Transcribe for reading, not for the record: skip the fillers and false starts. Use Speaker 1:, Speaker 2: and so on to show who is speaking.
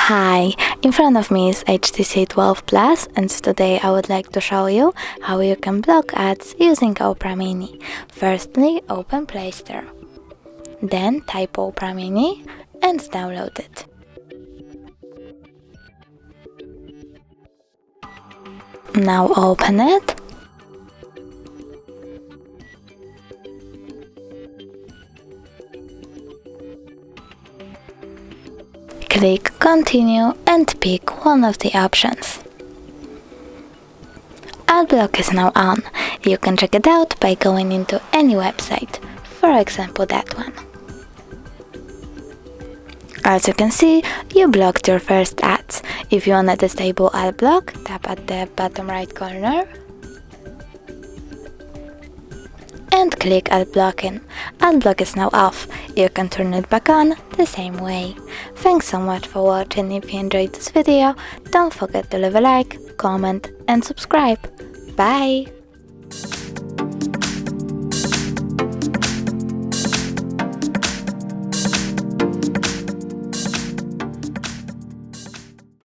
Speaker 1: Hi, in front of me is HTC 12 Plus, and today I would like to show you how you can block ads using Opera Mini. Firstly, open Play Store. Then type Opera Mini and download it. Now open it. Click Continue and pick one of the options. Adblock is now on. You can check it out by going into any website, for example that one. As you can see, you blocked your first ads. If you want to disable Adblock, tap at the bottom right corner and click Ad Blocking. Adblock is now off. You can turn it back on the same way. Thanks so much for watching. If you enjoyed this video, don't forget to leave a like, comment and subscribe. Bye!